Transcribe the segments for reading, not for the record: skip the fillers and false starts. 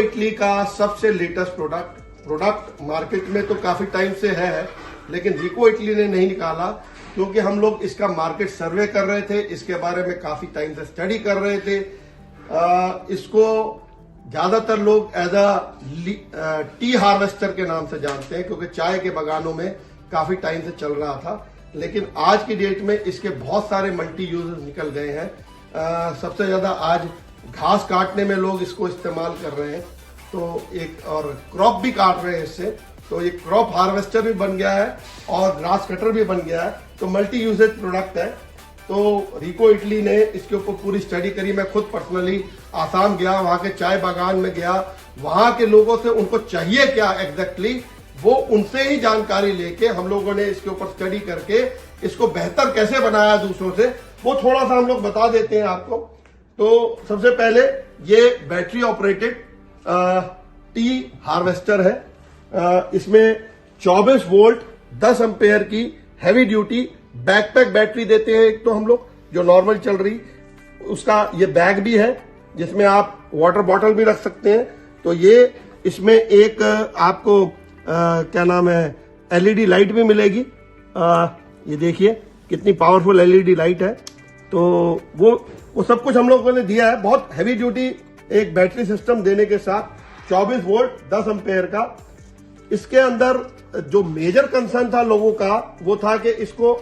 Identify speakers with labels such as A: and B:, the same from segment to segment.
A: Italy का सबसे latest product market में तो काफी टाइम से है, लेकिन रिको इटली ने नहीं निकाला क्योंकि हम लोग इसका मार्केट सर्वे कर रहे थे, इसके बारे में काफी टाइम से स्टडी कर रहे थे। इसको ज्यादातर लोग एज अ टी हार्वेस्टर के नाम से जानते हैं क्योंकि चाय के बागानों में काफी टाइम से चल रहा था, लेकिन आज की डेट में इसके बहुत सारे मल्टी यूजर्स निकल गए हैं। सबसे ज्यादा आज घास काटने में लोग इसको इस्तेमाल कर रहे हैं, तो एक और क्रॉप भी काट रहे हैं इससे, तो ये क्रॉप हार्वेस्टर भी बन गया है और ग्रास कटर भी बन गया है, तो मल्टी यूजेज प्रोडक्ट है। तो रिको इटली ने इसके ऊपर पूरी स्टडी करी। मैं खुद पर्सनली आसाम गया, वहां के चाय बागान में गया, वहां के लोगों से उनको चाहिए क्या एग्जैक्टली वो उनसे ही जानकारी लेके हम लोगों ने इसके ऊपर स्टडी करके इसको बेहतर कैसे बनाया दूसरों से, वो थोड़ा सा हम लोग बता देते हैं आपको। तो सबसे पहले ये बैटरी ऑपरेटेड टी हार्वेस्टर है। इसमें 24 वोल्ट 10 एम्पेयर की हैवी ड्यूटी बैकपैक बैटरी देते हैं। एक तो हम लोग जो नॉर्मल चल रही, उसका ये बैग भी है जिसमें आप वाटर बॉटल भी रख सकते हैं। तो ये इसमें एक आपको क्या नाम है एलईडी लाइट भी मिलेगी। ये देखिए कितनी पावरफुल एलईडी लाइट है। तो वो सब कुछ हम लोगों ने दिया है। बहुत हैवी ड्यूटी एक बैटरी सिस्टम देने के साथ 24 वोल्ट 10 एम्पेयर का। इसके अंदर जो मेजर कंसर्न था लोगों का वो था कि इसको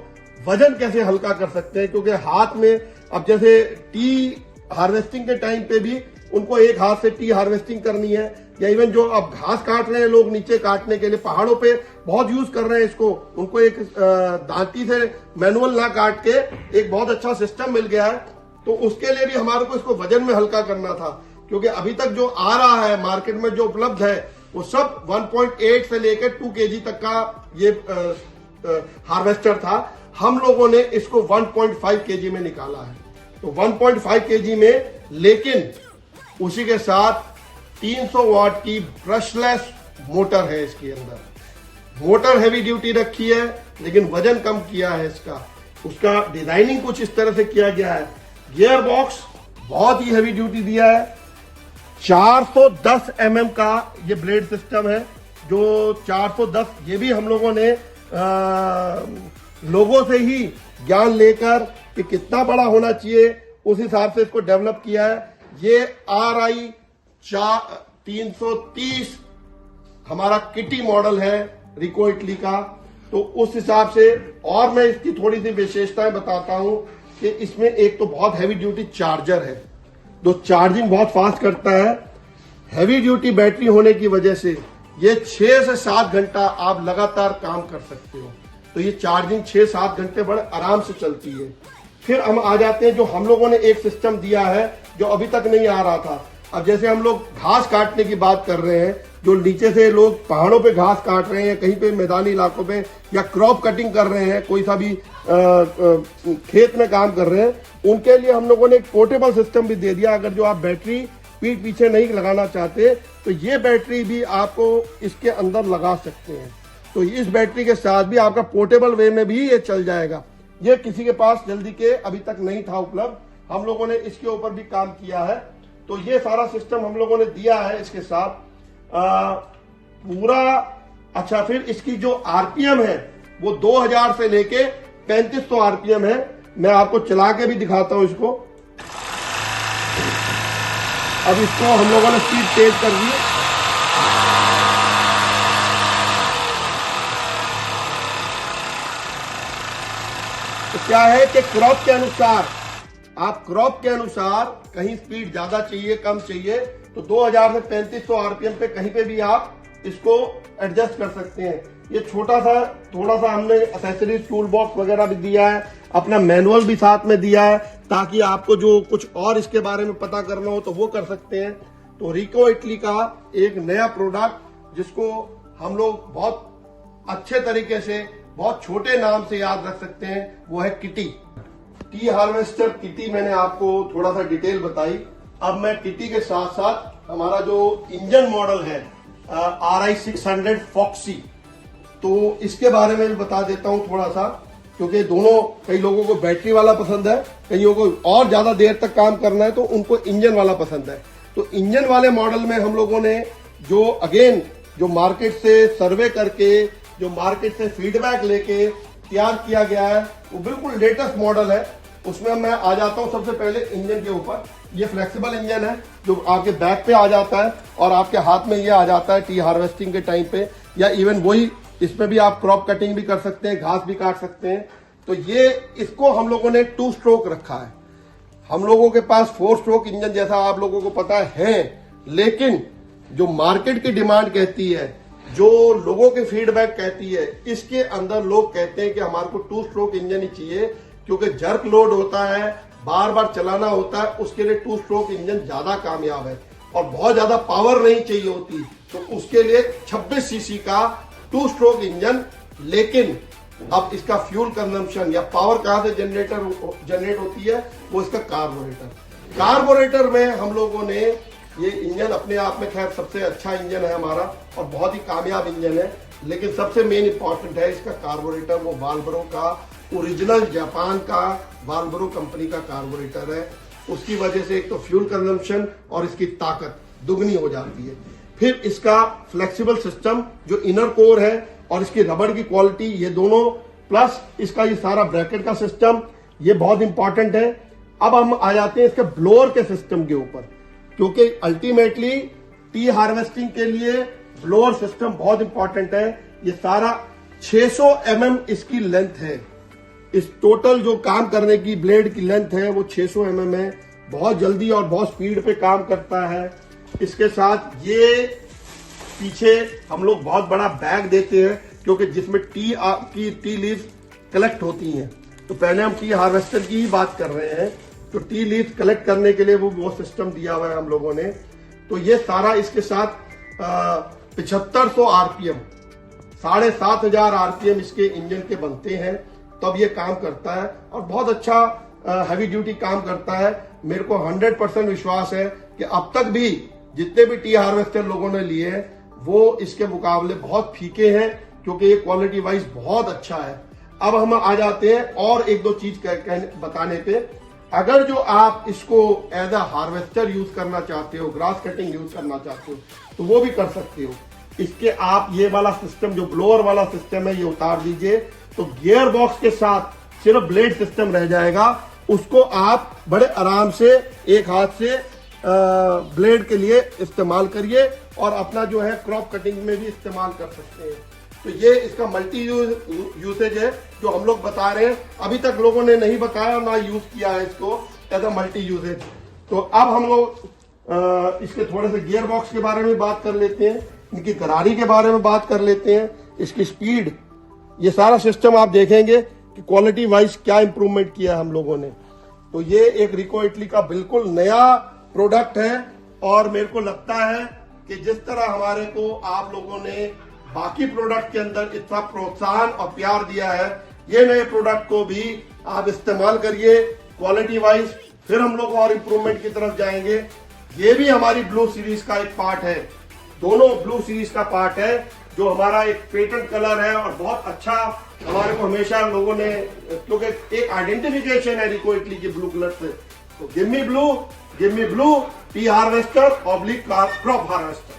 A: वजन कैसे हल्का कर सकते हैं, क्योंकि हाथ में अब जैसे टी हार्वेस्टिंग के टाइम पे भी उनको एक हाथ से टी हार्वेस्टिंग करनी है, या इवन जो अब घास काट रहे हैं लोग नीचे काटने के लिए, पहाड़ों पे बहुत यूज कर रहे हैं इसको, उनको एक दांती से मैनुअल ना काट के एक बहुत अच्छा सिस्टम मिल गया है। तो उसके लिए भी हमारे को इसको वजन में हल्का करना था, क्योंकि अभी तक जो आ रहा है मार्केट में जो उपलब्ध है वो सब 1.8 से लेकर 2 kg तक का ये हार्वेस्टर था। हम लोगों ने इसको 1.5 kg में निकाला है। तो 1.5 kg में, लेकिन उसी के साथ 300 वाट की ब्रशलेस मोटर है इसके अंदर। मोटर हैवी ड्यूटी रखी है लेकिन वजन कम किया है इसका। उसका डिजाइनिंग कुछ इस तरह से किया गया है। गियर बॉक्स बहुत ही हैवी ड्यूटी दिया है। 410 mm का ये ब्लेड सिस्टम है, जो 410, ये भी हम लोगों ने लोगों से ही ज्ञान लेकर कि कितना बड़ा होना चाहिए उस हिसाब से इसको डेवलप किया है। ये RI 330 हमारा किटी मॉडल है रिको इटली का। तो उस हिसाब से, और मैं इसकी थोड़ी सी विशेषताएं बताता हूं कि इसमें एक तो बहुत हैवी ड्यूटी चार्जर है, तो चार्जिंग बहुत फास्ट करता है। हैवी ड्यूटी बैटरी होने की वजह से ये 6 से 7 घंटा आप लगातार काम कर सकते हो। तो ये चार्जिंग 6-7 घंटे बड़े आराम से चलती है। फिर हम आ जाते हैं जो हम लोगों ने एक सिस्टम दिया है जो अभी तक नहीं आ रहा था। अब जैसे हम लोग घास काटने की बात कर रहे हैं, जो नीचे से लोग पहाड़ों पे घास काट रहे हैं, कहीं पे मैदानी इलाकों पे, या क्रॉप कटिंग कर रहे हैं, कोई सा भी खेत में काम कर रहे हैं, उनके लिए हम लोगों ने एक पोर्टेबल सिस्टम भी दे दिया। अगर जो आप बैटरी पीठ पीछे नहीं लगाना चाहते तो ये बैटरी भी आपको इसके अंदर लगा सकते हैं। तो इस बैटरी के साथ भी आपका पोर्टेबल वे में भी ये चल जाएगा। ये किसी के पास जल्दी के अभी तक नहीं था उपलब्ध, हम लोगों ने इसके ऊपर भी काम किया है। तो ये सारा सिस्टम हम लोगों ने दिया है इसके साथ पूरा। अच्छा, फिर इसकी जो आरपीएम है वो 2000 से लेके 3500 आरपीएम है। मैं आपको चला के भी दिखाता हूं इसको। अब इसको हम लोगों ने स्पीड तेज कर दी। तो क्या है कि क्रॉप के अनुसार, आप क्रॉप के अनुसार कहीं स्पीड ज्यादा चाहिए कम चाहिए तो 2000 से 3500 आरपीएम पे कहीं पे भी आप इसको एडजस्ट कर सकते हैं। ये छोटा सा थोड़ा सा हमने एक्सेसरीज टूल बॉक्स वगैरह भी दिया है, अपना मैनुअल भी साथ में दिया है ताकि आपको जो कुछ और इसके बारे में पता करना हो तो वो कर सकते हैं। तो रिको इटली का एक नया प्रोडक्ट जिसको हम लोग बहुत अच्छे तरीके से बहुत छोटे नाम से याद रख सकते हैं वो है किटी। टी हार्वेस्टर किटी मैंने आपको थोड़ा सा डिटेल बताई। अब मैं किटी के साथ साथ हमारा जो इंजन मॉडल है RI 600 फॉक्सी, तो इसके बारे में भी बता देता हूं थोड़ा सा, क्योंकि दोनों, कई लोगों को बैटरी वाला पसंद है, कईयों को और ज्यादा देर तक काम करना है तो उनको इंजन वाला पसंद है। तो इंजन वाले मॉडल में हम लोगों ने जो अगेन जो मार्केट से सर्वे करके, जो मार्केट से फीडबैक लेके तैयार किया गया है, वो बिल्कुल लेटेस्ट मॉडल है। उसमें मैं आ जाता हूं सबसे पहले इंजन के ऊपर। ये फ्लेक्सिबल इंजन है जो आपके बैक पे आ जाता है और आपके हाथ में ये आ जाता है टी हार्वेस्टिंग के टाइम पे, या इवन वही इसमें भी आप क्रॉप कटिंग भी कर सकते हैं, घास भी काट सकते हैं। तो ये इसको हम लोगों ने 2 स्ट्रोक रखा है। हम लोगों के पास 4 स्ट्रोक इंजन जैसा आप लोगों को पता है, लेकिन जो मार्केट की डिमांड कहती है, जो लोगों के फीडबैक कहती है, इसके अंदर लोग कहते हैं कि हमारे को 2 स्ट्रोक इंजन ही चाहिए, क्योंकि जर्क लोड होता है, बार बार चलाना होता है, उसके लिए 2 स्ट्रोक इंजन ज्यादा कामयाब है और बहुत ज्यादा पावर नहीं चाहिए होती, तो उसके लिए 26 सीसी का 2 स्ट्रोक इंजन। लेकिन अब इसका फ्यूल कंजम्पशन या पावर कहां से जनरेट होती है, वो इसका कार्बोरेटर में हम लोगों ने ये इंजन अपने आप में खैर सबसे अच्छा इंजन है हमारा और बहुत ही कामयाब इंजन है, लेकिन सबसे मेन इंपॉर्टेंट है इसका कार्बोरेटर। वो वाल्वरो का ओरिजिनल जापान का वाल्वरो कंपनी का कार्बोरेटर है। उसकी वजह से एक तो फ्यूल कंजम्पशन और इसकी ताकत दुगनी हो जाती है। फिर इसका फ्लेक्सिबल सिस्टम जो इनर कोर है और इसकी रबड़ की क्वालिटी, ये दोनों, प्लस इसका ये सारा ब्रैकेट का सिस्टम, ये बहुत इंपॉर्टेंट है। अब हम आ जाते हैं इसके ब्लोअर के सिस्टम के ऊपर, क्योंकि अल्टीमेटली टी हार्वेस्टिंग के लिए ब्लोअर सिस्टम बहुत इंपॉर्टेंट है। ये सारा 600 mm इसकी लेंथ है। इस टोटल जो काम करने की ब्लेड की लेंथ है वो 600 mm है। बहुत जल्दी और बहुत स्पीड पे काम करता है। इसके साथ ये पीछे हम लोग बहुत बड़ा बैग देते हैं, क्योंकि जिसमें टी लीव्स कलेक्ट होती हैं। तो पहले हम टी हार्वेस्टर की ही बात कर रहे हैं, तो टी लीव्स कलेक्ट करने के लिए वो सिस्टम दिया हुआ है हम लोगों ने। तो ये सारा इसके साथ 7500 आरपीएम, 7500 आरपीएम इसके इंजन के बनते हैं, तब ये काम करता है और बहुत अच्छा हैवी ड्यूटी काम करता है। मेरे को 100% विश्वास है कि अब तक भी जितने भी टी हार्वेस्टर लोगों ने लिए हैं वो इसके मुकाबले बहुत फीके हैं, क्योंकि ये क्वालिटी वाइज बहुत अच्छा है। अब हम आ जाते हैं और एक दो चीज बताने पे। अगर जो आप इसको एज अ हार्वेस्टर यूज करना चाहते हो, ग्रास कटिंग यूज करना चाहते हो, तो वो भी कर सकते हो। इसके आप ये वाला सिस्टम जो ब्लोअर वाला सिस्टम है ये उतार दीजिए, तो गियर बॉक्स के साथ सिर्फ ब्लेड सिस्टम रह जाएगा। उसको आप बड़े आराम से एक हाथ से ब्लेड के लिए इस्तेमाल करिए और अपना जो है क्रॉप कटिंग में भी इस्तेमाल कर सकते हैं। तो ये इसका मल्टी यूसेज है जो हम लोग बता रहे हैं। अभी तक लोगों ने नहीं बताया, ना यूज किया है इसको एज अ मल्टी यूसेज। तो अब हम लोग इसके थोड़े से गियर बॉक्स के बारे में बात कर लेते हैं, इनकी गरारी के बारे में बात कर लेते हैं, इसकी स्पीड, ये सारा सिस्टम आप देखेंगे कि क्वालिटी वाइज क्या इंप्रूवमेंट किया है हम लोगों ने। तो ये एक रिको इटली का बिल्कुल नया प्रोडक्ट है और मेरे को लगता है कि जिस तरह हमारे को आप लोगों ने बाकी प्रोडक्ट के अंदर इतना प्रोत्साहन और प्यार दिया है, ये नए प्रोडक्ट को भी आप इस्तेमाल करिए क्वालिटी वाइज। फिर हम लोग और इम्प्रूवमेंट की तरफ जाएंगे। ये भी हमारी ब्लू सीरीज का एक पार्ट है, दोनों ब्लू सीरीज का पार्ट है, जो हमारा एक पेटेंट कलर है और बहुत अच्छा हमारे को हमेशा लोगों ने, क्योंकि एक आइडेंटिफिकेशन है रिको इटली की ब्लू कलर से। तो give me blue T harvester oblique crop harvester.